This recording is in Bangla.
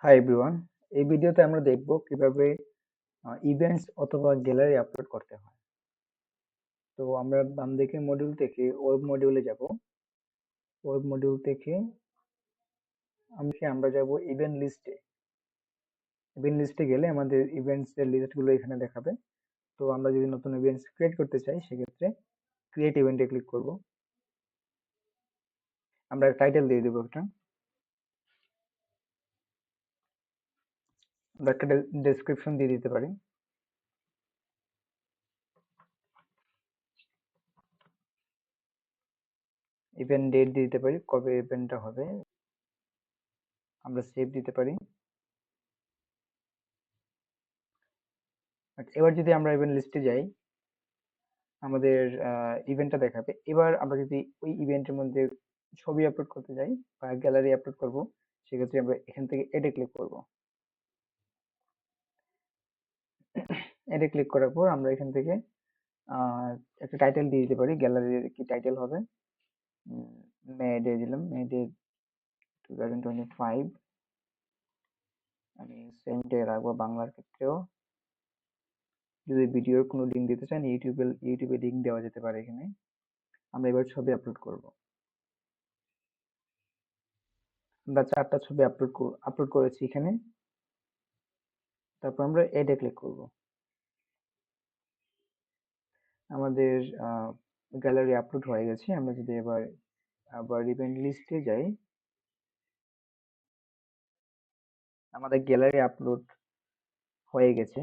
Hi everyone. এই ভিডিওতে আমরা দেখব কিভাবে ইভেন্টস অথবা গ্যালারি আপলোড করতে হয়। তো আমরা বাম দিকে মডিউল থেকে ওয়েব মডিউলে যাব। ওয়েব মডিউল থেকে আমরা যাব ইভেন্ট লিস্টে। ইভেন্ট লিস্টে গেলে আমাদের ইভেন্টস এর লিস্টগুলো এখানে দেখাবে। তো আমরা যদি নতুন ইভেন্টস ক্রিয়েট করতে চাই সেক্ষেত্রে ক্রিয়েট ইভেন্টে ক্লিক করব। আমরা টাইটেল দিয়ে দেবো একটা। আমরা একটা ডেসক্রিপশন দিয়ে দিতে পারি। ইভেন্ট ডেট দিয়ে দিতে পারি, কবে ইভেন্টটা হবে। আমরা সেভ দিতে পারি। আচ্ছা, এবার যদি আমরা ইভেন্ট লিস্টে যাই আমাদের ইভেন্টটা দেখাবে। এবার আমরা যদি ওই ইভেন্টের মধ্যে ছবি আপলোড করতে যাই বা গ্যালারি আপলোড করব, সেক্ষেত্রে আমরা এখান থেকে এডে ক্লিক করব। এডে ক্লিক করার পর আমরা এখান থেকে আহ, একটা টাইটেল দিয়ে দিতে পারি। গ্যালারির কি টাইটেল হবে? মে ডে দিলাম, মে ডে 2025। আমি সেম ডে রাখবো বাংলার ক্ষেত্রেও। যদি ভিডিওর কোনো লিঙ্ক দিতে চান ইউটিউবে লিঙ্ক দেওয়া যেতে পারে এখানে। আমরা এবার ছবি আপলোড করব। আমরা 4টা ছবি আপলোড করেছি এখানে। তারপর আমরা এডে ক্লিক করব। আমাদের গ্যালারি আপলোড হয়ে গেছে। আমরা যদি এবার আবার ইভেন্ট লিস্টে যাই, আমাদের গ্যালারি আপলোড হয়ে গেছে।